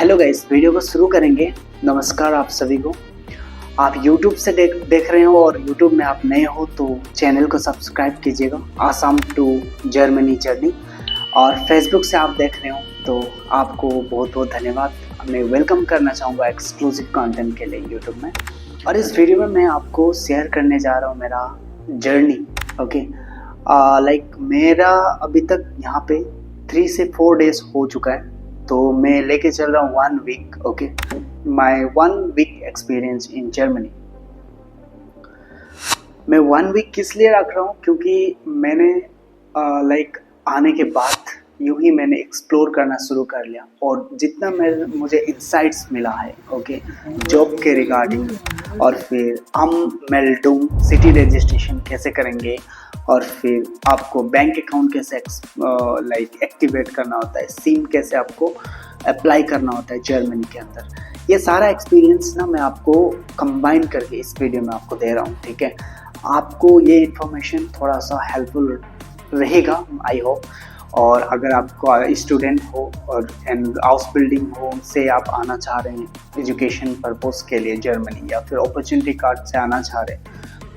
Hello guys, video को शुरू करेंगे। नमस्कार आप सभी को। आप YouTube से देख रहे हो और YouTube में आप नए हो तो चैनल को सब्सक्राइब कीजिएगा, आसाम टू जर्मनी जर्नी। और Facebook से आप देख रहे हो तो आपको बहुत बहुत धन्यवाद। मैं वेलकम करना चाहूँगा एक्सक्लूसिव कंटेंट के लिए YouTube में। और इस वीडियो में मैं आपको शेयर करने जा रहा हूँ मेरा जर्नी। ओके, मेरा अभी तक यहाँ पे 3 से 4 डेज हो चुका है, तो मैं लेके चल रहा हूँ 1 week. Okay, my 1 week experience in Germany. मैं 1 वीक किस लिए रख रहा हूँ, क्योंकि मैंने आने के बाद यूं ही मैंने एक्सप्लोर करना शुरू कर लिया और जितना मुझे इंसाइट्स मिला है ओके जॉब के रिगार्डिंग, और फिर मेल्डुम सिटी रजिस्ट्रेशन कैसे करेंगे, और फिर आपको बैंक अकाउंट कैसे एक्टिवेट करना होता है, सिम कैसे आपको अप्लाई करना होता है जर्मनी के अंदर, ये सारा एक्सपीरियंस ना मैं आपको कंबाइन करके इस वीडियो में आपको दे रहा हूँ। ठीक है, आपको ये इन्फॉर्मेशन थोड़ा सा हेल्पफुल रहेगा आई होप। और अगर आपको स्टूडेंट हो और हाउस बिल्डिंग हो से आप आना चाह रहे हैं एजुकेशन पर्पस के लिए जर्मनी, या फिर अपॉर्चुनिटी कार्ड से आना चाह रहे हैं,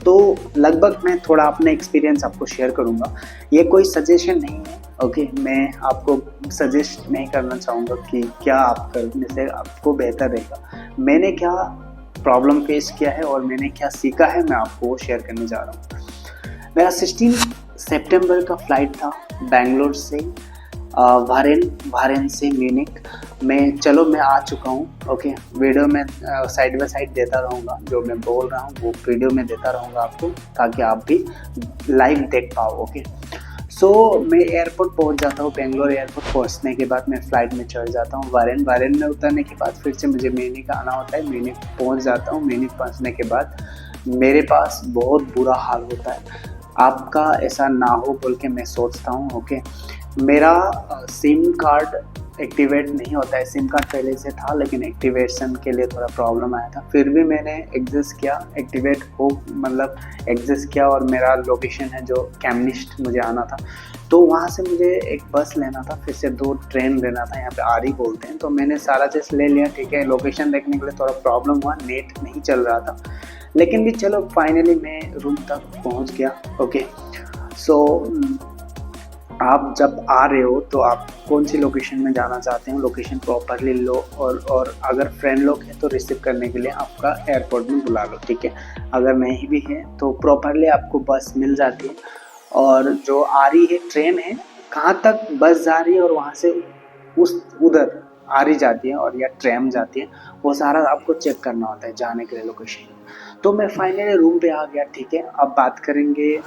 तो लगभग मैं थोड़ा अपना एक्सपीरियंस आपको शेयर करूंगा। ये कोई सजेशन नहीं है। ओके, मैं आपको सजेस्ट नहीं करना चाहूँगा कि क्या आप करने से आपको बेहतर रहेगा। मैंने क्या प्रॉब्लम फेस किया है और मैंने क्या सीखा है, मैं आपको वो शेयर करने जा रहा हूँ। मेरा 16 सितंबर का फ्लाइट था बेंगलोर से वारेन से म्यूनिक। मैं आ चुका हूँ। ओके, वीडियो में साइड बाय साइड देता रहूँगा, जो मैं बोल रहा हूँ वो वीडियो में देता रहूँगा आपको, ताकि आप भी लाइव देख पाओ। ओके, सो मैं एयरपोर्ट पहुँच जाता हूँ। बेंगलोर एयरपोर्ट पहुँचने के बाद मैं फ़्लाइट में चढ़ जाता हूँ वारेन में उतरने के बाद फिर से मुझे म्यूनिक आना होता है। म्यूनिक पहुँच जाता हूँ। म्यूनिक पहुँचने के बाद मेरे पास बहुत बुरा हाल होता है। आपका ऐसा ना हो बोल के मैं सोचता हूँ। ओके, मेरा सिम कार्ड एक्टिवेट नहीं होता है। सिम कार्ड पहले से था लेकिन एक्टिवेशन के लिए थोड़ा प्रॉब्लम आया था, फिर भी मैंने एग्जिस्ट किया, एग्जिस्ट किया। और मेरा लोकेशन है जो कैमनिस्ट मुझे आना था, तो वहाँ से मुझे एक बस लेना था, फिर से 2 ट्रेन लेना था। यहाँ पे आरी बोलते हैं, तो मैंने सारा चीज़ ले लिया। ठीक है, लोकेशन देखने के लिए थोड़ा प्रॉब्लम हुआ, नेट नहीं चल रहा था, लेकिन भी चलो फाइनली मैं रूम तक पहुँच गया। ओके, सो आप जब आ रहे हो तो आप कौन सी लोकेशन में जाना चाहते हो, लोकेशन प्रॉपरली लो। और अगर फ्रेंड लोग हैं तो रिसीव करने के लिए आपका एयरपोर्ट में बुला लो। ठीक है, अगर नहीं भी है तो प्रॉपरली आपको बस मिल जाती है। और जो आ रही है ट्रेन है, कहाँ तक बस जा रही है और वहाँ से उधर आ रही जाती है और या ट्रेन जाती है, वो सारा आपको चेक करना होता है जाने के लिए लोकेशन। तो मैं फाइनली रूम पे आ गया। ठीक है, अब बात करेंगे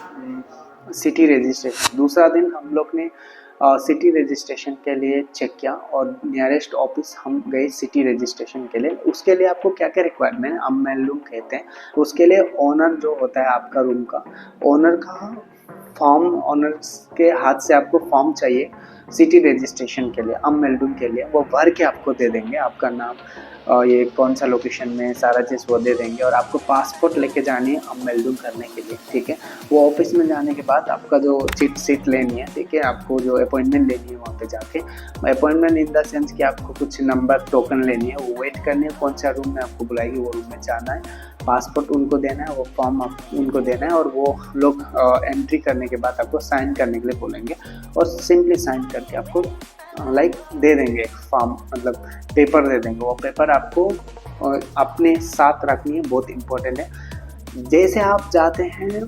सिटी रजिस्ट्रेशन। दूसरा दिन हम लोग ने सिटी रजिस्ट्रेशन के लिए चेक किया और नियरेस्ट ऑफिस हम गए सिटी रजिस्ट्रेशन के लिए। उसके लिए आपको क्या क्या रिक्वायरमेंट है, अमेल्डुम कहते हैं। उसके लिए ओनर जो होता है आपका रूम का, ओनर का फॉर्म, ओनर के हाथ से आपको फॉर्म चाहिए सिटी रजिस्ट्रेशन के लिए, अमेल्डुम के लिए। वो भर के आपको दे देंगे, आपका नाम, ये कौन सा लोकेशन में, सारा चीज़ वो दे देंगे। और आपको पासपोर्ट लेके जानी है अमेल्डुम करने के लिए। ठीक है, वो ऑफिस में जाने के बाद आपका जो सीट लेनी है, ठीक है, आपको जो अपॉइंटमेंट लेनी है वहाँ पे जाके, अपॉइंटमेंट इन द सेंस कि आपको कुछ नंबर टोकन लेनी है, वो वेट करनी है, कौन सा रूम में आपको बुलाएगी वो रूम में जाना है, पासपोर्ट उनको देना है, वो फॉर्म उनको देना है, और वो लोग एंट्री करने के बाद आपको साइन करने के लिए बोलेंगे और सिंपली साइन करके आपको दे देंगे एक फॉर्म, पेपर दे देंगे। वो पेपर आपको अपने साथ रखनी है, बहुत इम्पोर्टेंट है। जैसे आप जाते हैं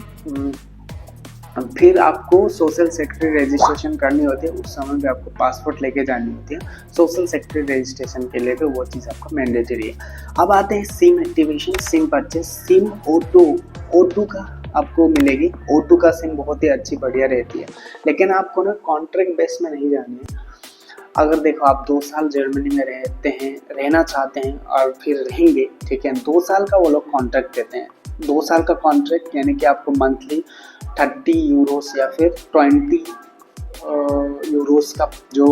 फिर आपको सोशल सेक्रेटरी रजिस्ट्रेशन करनी होती है। उस समय भी आपको पासपोर्ट लेके जानी होती है सोशल सेक्रेटरी रजिस्ट्रेशन के लिए, भी वो चीज़ आपको मैंडेटरी है। अब आते हैं SIM activation, SIM purchase. SIM O2 का आपको मिलेगी। O2 का सिम बहुत ही अच्छी बढ़िया रहती है, लेकिन आपको ना कॉन्ट्रैक्ट बेस में नहीं जानी है। अगर देखो आप 2 साल जर्मनी में रहना चाहते हैं और फिर रहेंगे, ठीक है, 2 साल का वो लोग कॉन्ट्रैक्ट देते हैं। 2 साल का कॉन्ट्रैक्ट यानी कि आपको मंथली 30 यूरोस या फिर 20 यूरोस का जो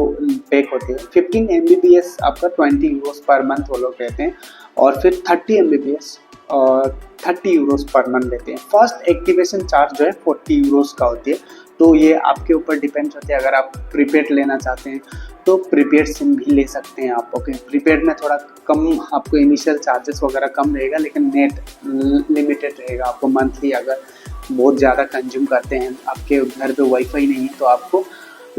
पैक होते हैं। 15 MBPS आपका 20 यूरोस पर मंथ वो लोग कहते हैं, और फिर 30 MBPS और 30 यूरोस पर मंथ लेते हैं। फर्स्ट एक्टिवेशन चार्ज जो है 40 यूरोस का होती है, तो ये आपके ऊपर डिपेंड होती है। अगर आप प्रीपेड लेना चाहते हैं तो प्रीपेड सिम भी ले सकते हैं आप। ओके, प्रीपेड में थोड़ा कम आपको इनिशियल चार्जेस वगैरह कम रहेगा, लेकिन नेट लिमिटेड रहेगा। आपको मंथली अगर बहुत ज़्यादा कंज्यूम करते हैं, आपके घर पे वाईफाई नहीं है, तो आपको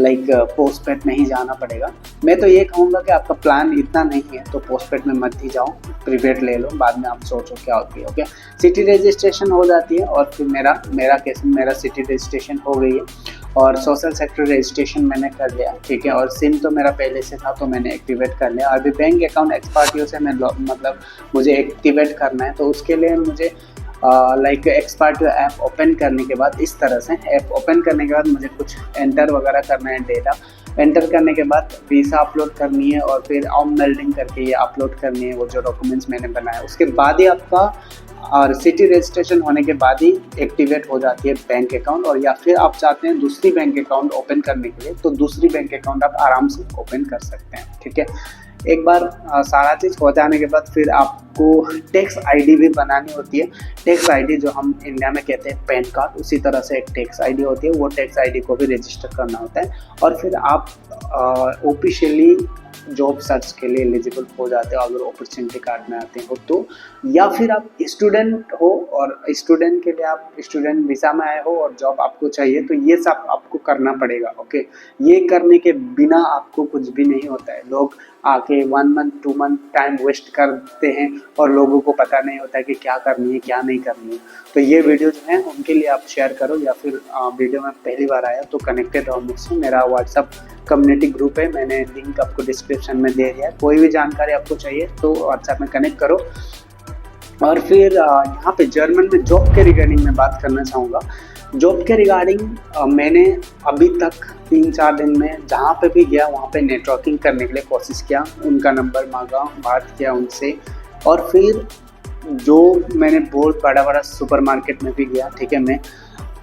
पोस्ट पेड में ही जाना पड़ेगा। मैं तो ये कहूँगा कि आपका प्लान इतना नहीं है तो पोस्ट पेड में मत ही जाओ, प्रीपेड ले लो, बाद में आप सोचो क्या होती है। ओके, सिटी रजिस्ट्रेशन हो जाती है और फिर मेरा सिटी रजिस्ट्रेशन हो गई है और सोशल सेक्टर रजिस्ट्रेशन मैंने कर लिया, ठीक है। और सिम तो मेरा पहले से था तो मैंने एक्टिवेट कर लिया। अभी बैंक अकाउंट एक्सपार्टियो से मुझे एक्टिवेट करना है, तो उसके लिए मुझे एक्सपार्टियो ऐप ओपन करने के बाद इस तरह से ऐप ओपन करने के बाद मुझे कुछ एंटर वगैरह करना है, डेटा एंटर करने के बाद वीसा अपलोड करनी है और फिर ऑन मेल्डिंग करके ये अपलोड करनी है वो जो डॉक्यूमेंट्स मैंने बनाए। उसके बाद ही आपका और सिटी रजिस्ट्रेशन होने के बाद ही एक्टिवेट हो जाती है बैंक अकाउंट। और या फिर आप चाहते हैं दूसरी बैंक अकाउंट ओपन करने के लिए, तो दूसरी बैंक अकाउंट आप आराम से ओपन कर सकते हैं, ठीक है। एक बार सारा चीज़ हो जाने के बाद फिर आपको टैक्स आईडी भी बनानी होती है। टैक्स आईडी जो हम इंडिया में कहते हैं पैन कार्ड, उसी तरह से एक टैक्स आईडी होती है, वो टैक्स आईडी को भी रजिस्टर करना होता है। और फिर आप ऑफिशियली जॉब सर्च के लिए एलिजिबल हो जाते हो अगर अपॉर्चुनिटी कार्ड में आते हो तो। या फिर आप स्टूडेंट हो और स्टूडेंट के लिए आप स्टूडेंट वीज़ा में आए हो और जॉब आपको चाहिए, तो ये सब आपको करना पड़ेगा। ओके, ये करने के बिना आपको कुछ भी नहीं होता है। लोग आके 1 मंथ 2 मंथ टाइम वेस्ट करते हैं और लोगों को पता नहीं होता है कि क्या करनी है क्या नहीं करनी है। तो ये वीडियो जो है उनके लिए आप शेयर करो, या फिर वीडियो में पहली बार आया तो कनेक्टेड रहो मुझसे। मेरा व्हाट्सअप कम्युनिटी ग्रुप है, मैंने लिंक आपको डिस्क्रिप्शन में दे दिया है। कोई भी जानकारी आपको चाहिए तो व्हाट्सएप में कनेक्ट करो। और फिर यहाँ पे जर्मन में जॉब के रिगार्डिंग में बात करना चाहूँगा। जॉब के रिगार्डिंग मैंने अभी तक 3-4 दिन में जहाँ पे भी गया वहाँ पे नेटवर्किंग करने के लिए कोशिश किया, उनका नंबर मांगा, बात किया उनसे। और फिर जो मैंने बहुत बड़ा सुपरमार्केट में भी गया, ठीक है मैं,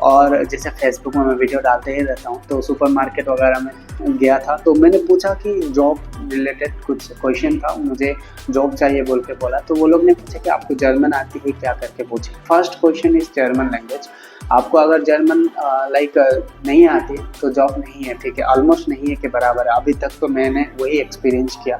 और जैसे फेसबुक में मैं वीडियो डालते ही रहता हूँ, तो सुपरमार्केट वगैरह में गया था तो मैंने पूछा कि जॉब रिलेटेड कुछ क्वेश्चन था, मुझे जॉब चाहिए बोल के बोला। तो वो लोग ने पूछा कि आपको जर्मन आती है क्या करके पूछे। First question is German language. आपको अगर जर्मन नहीं आती तो जॉब नहीं है, ठीक है, ऑलमोस्ट नहीं है के बराबर है। अभी तक तो मैंने वही एक्सपीरियंस किया।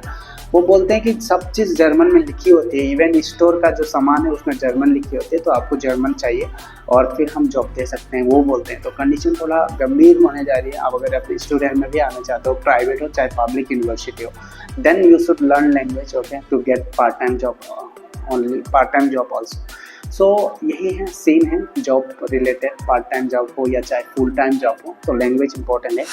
वो बोलते हैं कि सब चीज़ जर्मन में लिखी होती है, इवन स्टोर का जो सामान है उसमें जर्मन लिखी होती है, तो आपको जर्मन चाहिए और फिर हम जॉब दे सकते हैं, वो बोलते हैं। तो कंडीशन थोड़ा गंभीर होने जा रही है। आप अगर अपने स्टूडेंट में भी आना चाहते हो, प्राइवेट हो चाहे पब्लिक यूनिवर्सिटी हो, then you should learn language, okay, to get part time job also. So यही है सीन है job related, part time job हो या चाहे फुल टाइम जॉब हो, तो लैंग्वेज इंपॉर्टेंट है।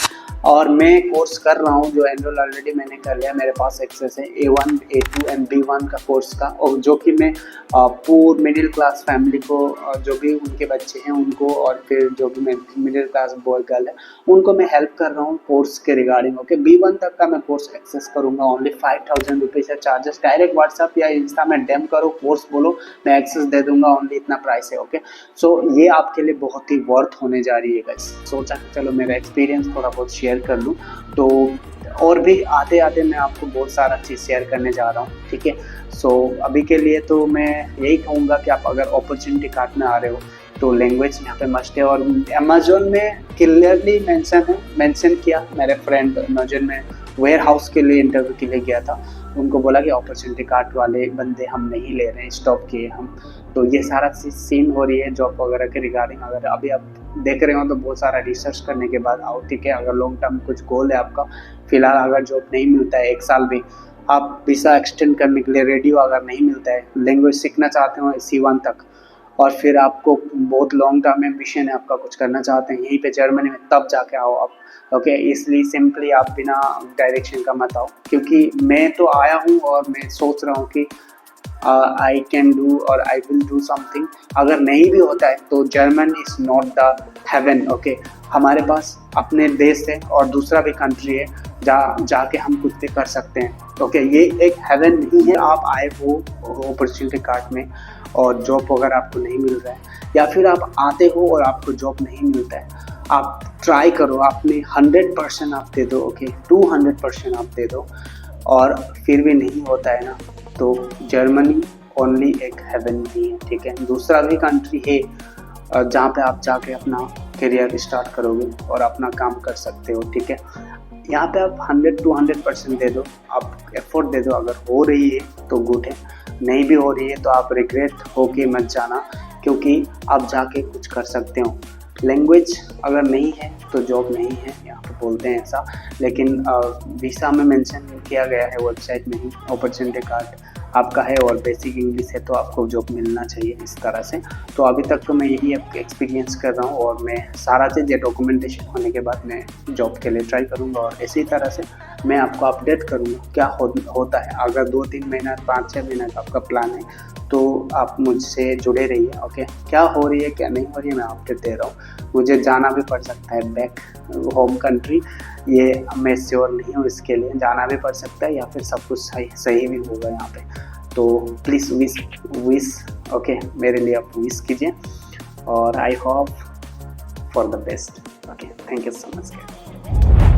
और मैं कोर्स कर रहा हूँ जो एनरोल ऑलरेडी मैंने कर लिया, मेरे पास एक्सेस है A1, A2 एंड B1 का कोर्स का, और जो कि मैं पूर मिडिल क्लास फैमिली को, जो भी उनके बच्चे हैं उनको, और फिर जो भी मिडिल क्लास बॉय गर्ल है उनको मैं हेल्प कर रहा हूँ कोर्स के रिगार्डिंग। ओके, B1 तक का मैं कोर्स एक्सेस करूँगा, ओनली 5000 रुपीज़ है चार्जेस। डायरेक्ट व्हाट्सअप या इंस्टा में डैम करो, कोर्स बोलो, मैं एक्सेस दे दूंगा, ओनली इतना प्राइस है। ओके, सो ये आपके लिए बहुत ही वर्थ होने जा रही है गाइस। सोचा कि चलो मेरा एक्सपीरियंस थोड़ा बहुत शेयर कर लूँ, तो और भी आते आते मैं आपको बहुत सारा चीज़ शेयर करने जा रहा हूँ, ठीक है। सो अभी के लिए तो मैं यही कहूँगा कि आप अगर अपॉर्चुनिटी कार्ड में आ रहे हो तो लैंग्वेज यहाँ पे मस्ट है। और अमेजोन में क्लियरली मेंशन किया, मेरे फ्रेंड अमेजोन में वेयर हाउस के लिए इंटरव्यू के लिए गया था, उनको बोला कि अपॉर्चुनिटी कार्ड वाले बंदे हम नहीं ले रहे हैं, स्टॉप किए हम। तो ये सारा सीन हो रही है जॉब वगैरह के रिगार्डिंग। अगर अभी आप देख रहे हो तो बहुत सारा रिसर्च करने के बाद आओ, ठीक है। अगर लॉन्ग टर्म कुछ गोल है आपका, फिलहाल अगर जॉब नहीं मिलता है 1 साल भी, आप वीसा एक्सटेंड करने के लिए रेडी हो, अगर नहीं मिलता है, लैंग्वेज सीखना चाहते हो C1 तक, और फिर आपको बहुत लॉन्ग टर्म एम्बिशन है, आपका कुछ करना चाहते हैं यहीं पे जर्मनी में, तब जाके आओ आप। ओके, इसलिए सिंपली आप बिना डायरेक्शन का मत आओ, क्योंकि मैं तो आया हूँ और मैं सोच रहा हूँ कि आई कैन डू और आई विल डू समथिंग। अगर नहीं भी होता है तो German is not the haven. Okay, हमारे पास अपने देश है और दूसरा भी कंट्री है जाके हम कुछ भी कर सकते हैं। ओके, ये एक हेवन नहीं है। आप आए हो अपॉर्चुनिटी कार्ड में और जॉब वगैरह आपको नहीं मिल रहा है, या फिर आप आते हो और आपको जॉब नहीं मिलता है, आप ट्राई करो, आपने 100% आप दे दो, ओके, 200% आप दे दो, और फिर भी नहीं होता है ना, तो जर्मनी ओनली एक हेवन नहीं है, ठीक है। दूसरा भी कंट्री है जहाँ पे आप जाके अपना करियर स्टार्ट करोगे और अपना काम कर सकते हो, ठीक है। यहाँ पे आप 100 to 100% दे दो, आप एफर्ट दे दो। अगर हो रही है तो गुड है, नहीं भी हो रही है तो आप रिग्रेट होके मत जाना, क्योंकि आप जाके कुछ कर सकते हो। लैंग्वेज अगर नहीं है तो जॉब नहीं है, यहाँ पे बोलते हैं ऐसा। लेकिन वीसा में मेंशन किया गया है वेबसाइट में ही, अपॉर्चुनिटी कार्ड आपका है और बेसिक इंग्लिश है तो आपको जॉब मिलना चाहिए इस तरह से। तो अभी तक तो मैं यही एक्सपीरियंस कर रहा हूँ और मैं सारा चीज़ ये डॉक्यूमेंटेशन होने के बाद मैं जॉब के लिए ट्राई करूँगा और इसी तरह से मैं आपको अपडेट करूँगा क्या होता है। अगर 2-3 महीना 5-6 महीना का आपका प्लान है तो आप मुझसे जुड़े रहिए। ओके, क्या हो रही है क्या नहीं हो रही है मैं अपडेट दे रहा हूँ। मुझे जाना भी पड़ सकता है बैक होम कंट्री, ये मैं श्योर नहीं हूँ, इसके लिए जाना भी पड़ सकता है या फिर सब कुछ सही भी होगा यहाँ पे। तो प्लीज़ विश ओके, मेरे लिए आप विश कीजिए और I hope for the best. Okay, thank you so much.